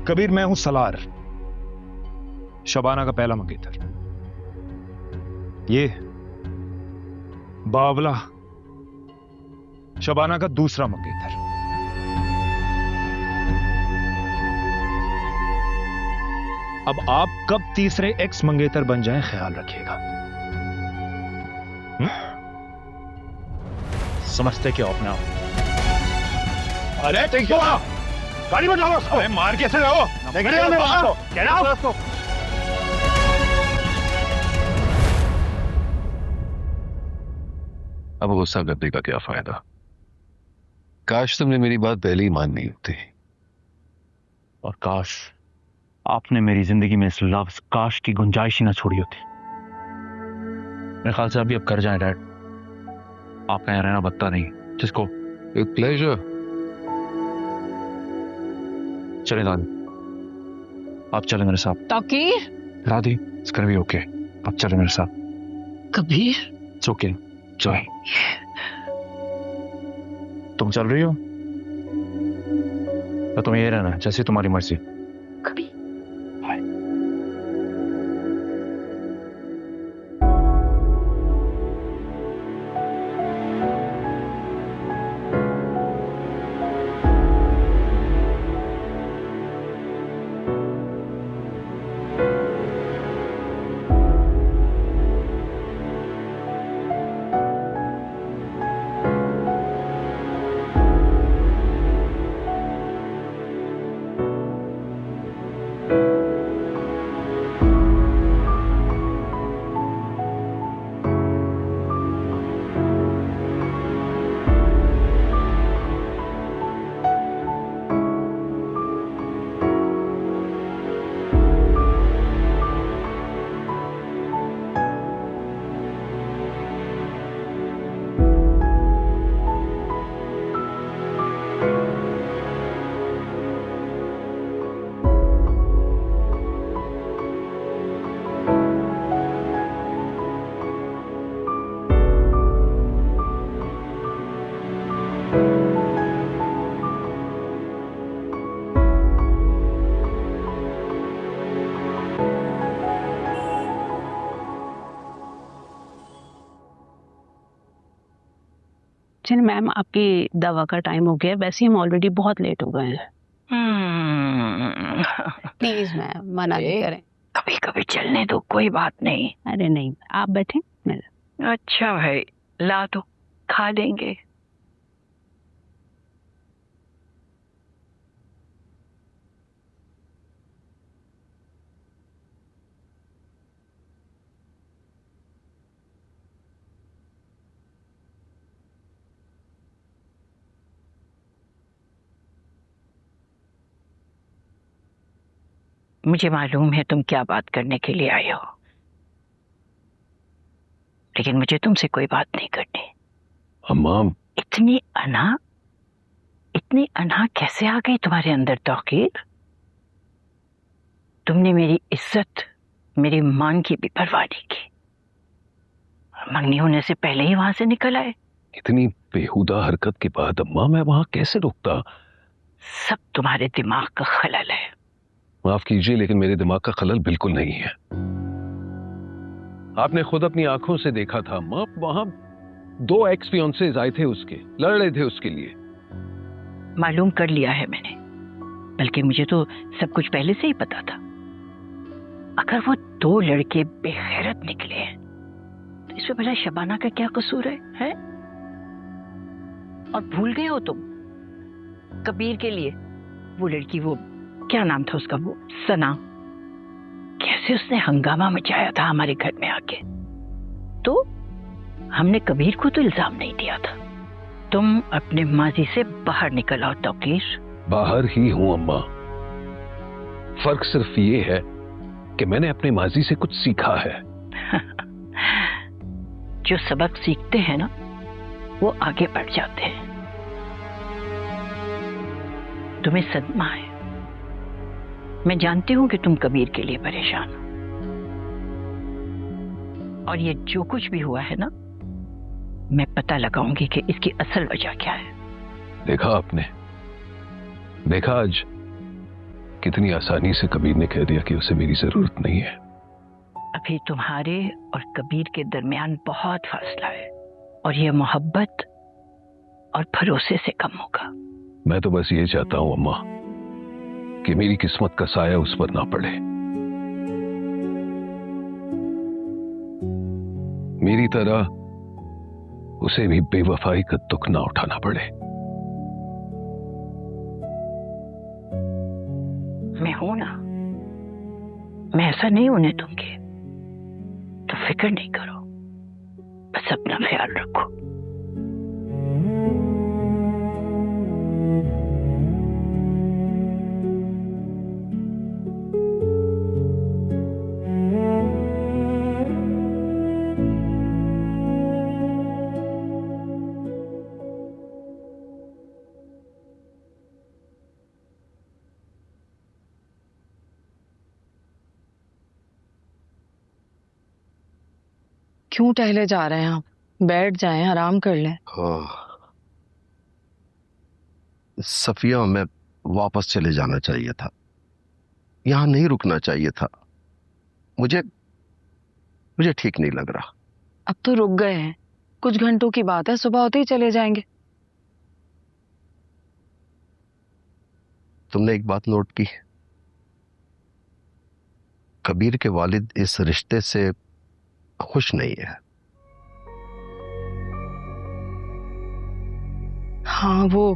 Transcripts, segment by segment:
कबीर, मैं हूं सलार, शबाना का पहला मंगेतर। ये बावला, शबाना का दूसरा मंगेतर। अब आप कब तीसरे एक्स मंगेतर बन जाएं, ख्याल रखिएगा। समझते क्या अपने आप? अरे गाड़ी में जाओ उसको। मार कैसे रहो? अब गुस्सा करने का क्या फायदा? काश तुमने मेरी बात पहले ही मान ली होती। और काश आपने मेरी जिंदगी में इस लफ्ज काश की गुंजाइश ही ना छोड़ी होती। मेरे ख्याल से अभी अब कर जाएं डैड, आपका यहाँ रहना बनता नहीं। जिसको विद प्लेजर। चले दादी, आप चले मेरे साथ। तौकीर, दादी इट्स गोना बी ओके, आप चले मेरे साथ। Kabir, it's okay. चलो, तुम चल रही हो या तुम्हें ये रहना है? जैसे तुम्हारी मर्जी। कबीर। चलिए मैम, आपकी दवा का टाइम हो गया, वैसे हम ऑलरेडी बहुत लेट हो गए हैं। प्लीज मैम, मना नहीं करें। कभी कभी चलने दो, कोई बात नहीं। अरे नहीं, आप बैठे। अच्छा भाई, ला दो, खा लेंगे। मुझे मालूम है तुम क्या बात करने के लिए आए हो, लेकिन मुझे तुमसे कोई बात नहीं करनी। अम्मा, इतनी अना कैसे आ गई तुम्हारे अंदर तौकीर? तुमने मेरी इज्जत, मेरी मान की भी परवाह नहीं की। मंगनी होने से पहले ही वहां से निकल आए। इतनी बेहुदा हरकत के बाद अम्मा मैं वहां कैसे रुकता? सब तुम्हारे दिमाग का खलल है। माफ कीजिए, लेकिन मेरे दिमाग का खलल बिल्कुल नहीं है। आपने खुद अपनी आंखों से देखा था अम्मा, वहां 2 एक्स फियांसेस आए थे उसके, लड़ रहे थे उसके लिए। मालूम कर लिया है मैंने, बल्कि मुझे तो सब कुछ पहले से ही पता था। अगर वो 2 लड़के बेगैरत निकले हैं तो इसमें भला शबाना का क्या कसूर है? और भूल गए हो तुम कबीर के लिए वो लड़की, वो क्या नाम था उसका, वो सना, कैसे उसने हंगामा मचाया था हमारे घर में आके। तो हमने कबीर को तो इल्जाम नहीं दिया था। तुम अपने माजी से बाहर निकल आओ तौकीर। बाहर ही हूं अम्मा, फर्क सिर्फ ये है कि मैंने अपने माजी से कुछ सीखा है। जो सबक सीखते हैं ना, वो आगे बढ़ जाते हैं। तुम्हें सदमा है, मैं जानती हूं कि तुम कबीर के लिए परेशान हो, और ये जो कुछ भी हुआ है ना, मैं पता लगाऊंगी कि इसकी असल वजह क्या है। देखा आपने, देखा आज कितनी आसानी से कबीर ने कह दिया कि उसे मेरी जरूरत नहीं है। अभी तुम्हारे और कबीर के दरमियान बहुत फासला है और ये मोहब्बत और भरोसे से कम होगा। मैं तो बस ये चाहता हूं अम्मा कि मेरी किस्मत का साया उस पर ना पड़े, मेरी तरह उसे भी बेवफाई का दुख ना उठाना पड़े। मैं हूं ना, मैं ऐसा नहीं होने दूंगी, तो फिक्र नहीं करो, बस अपना ख्याल रखो। क्यों टहले जा रहे हैं आप? बैठ जाएं, आराम कर लें। सफिया, मैं वापस चले जाना चाहिए था, यहां नहीं रुकना चाहिए था। मुझे ठीक नहीं लग रहा। अब तो रुक गए हैं, कुछ घंटों की बात है, सुबह होते ही चले जाएंगे। तुमने एक बात नोट की, कबीर के वालिद इस रिश्ते से खुश नहीं है। हाँ, वो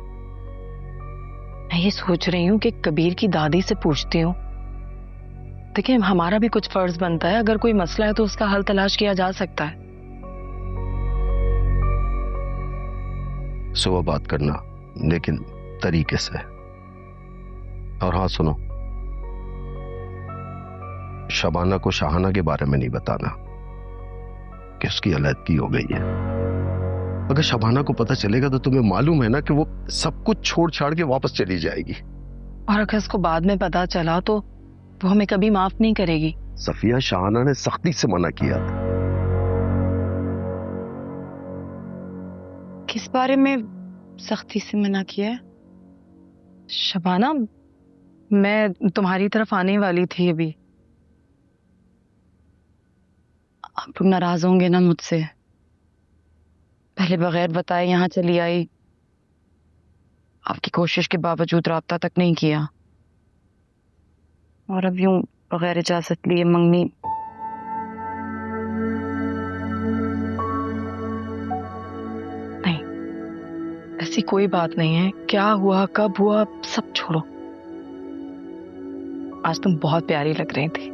मैं ये सोच रही हूँ कि कबीर की दादी से पूछती हूँ। देखिए, हमारा भी कुछ फर्ज बनता है, अगर कोई मसला है तो उसका हल तलाश किया जा सकता है। सुबह बात करना, लेकिन तरीके से। और हाँ सुनो, शबाना को शाहाना के बारे में नहीं बताना कि उसकी अलैदगी हो गई है। अगर शबाना को पता चलेगा तो तुम्हें मालूम है ना कि वो सब कुछ छोड़ छाड़ के वापस चली जाएगी। और अगर उसको बाद में पता चला तो वो हमें कभी माफ नहीं करेगी। सफिया, शाहाना ने सख्ती से मना किया था। किस बारे में सख्ती से मना किया है? शबाना, मैं तुम्हारी तरफ आने वाली थी अभी। आप लोग नाराज होंगे ना मुझसे? पहले बगैर बताए यहाँ चली आई, आपकी कोशिश के बावजूद राब्ता तक नहीं किया, और अब यूं बगैर इजाजत लिए मंगनी। नहीं, ऐसी कोई बात नहीं है। क्या हुआ, कब हुआ, सब छोड़ो। आज तुम बहुत प्यारी लग रही थी।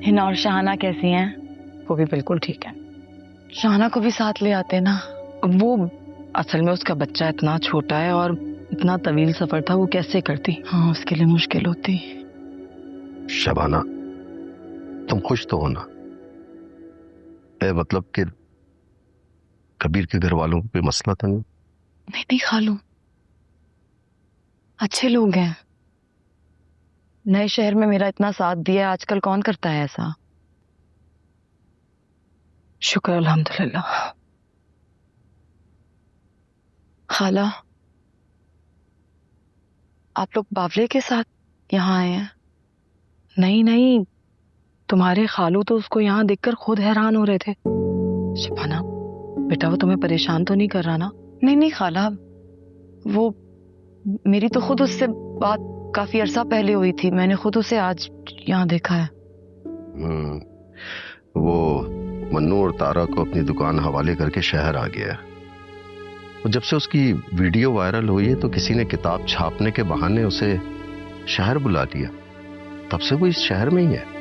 हिना और शाहाना कैसी हैं? वो भी बिल्कुल ठीक है। शाहाना को भी साथ ले आते ना। वो असल में उसका बच्चा इतना छोटा है और इतना तवील सफर था, वो कैसे करती? हाँ, उसके लिए मुश्किल होती। शबाना, तुम खुश तो हो ना? मतलब कि कबीर के घर वालों को कोई मसला था नहीं? नहीं खालू, अच्छे लोग हैं। नए शहर में मेरा इतना साथ दिया, आजकल कौन करता है ऐसा? शुक्र अल्हम्दुलिल्लाह। खाला, आप लोग बावले के साथ यहाँ आए हैं? नहीं, तुम्हारे खालू तो उसको यहाँ देखकर खुद हैरान हो रहे थे। शबाना बेटा, वो तुम्हें परेशान तो नहीं कर रहा ना? नहीं खाला, वो मेरी तो खुद उससे बात काफी अरसा पहले हुई थी, मैंने खुद उसे आज यहाँ देखा है। वो मन्नू और तारा को अपनी दुकान हवाले करके शहर आ गया है। और जब से उसकी वीडियो वायरल हुई है तो किसी ने किताब छापने के बहाने उसे शहर बुला लिया, तब से वो इस शहर में ही है।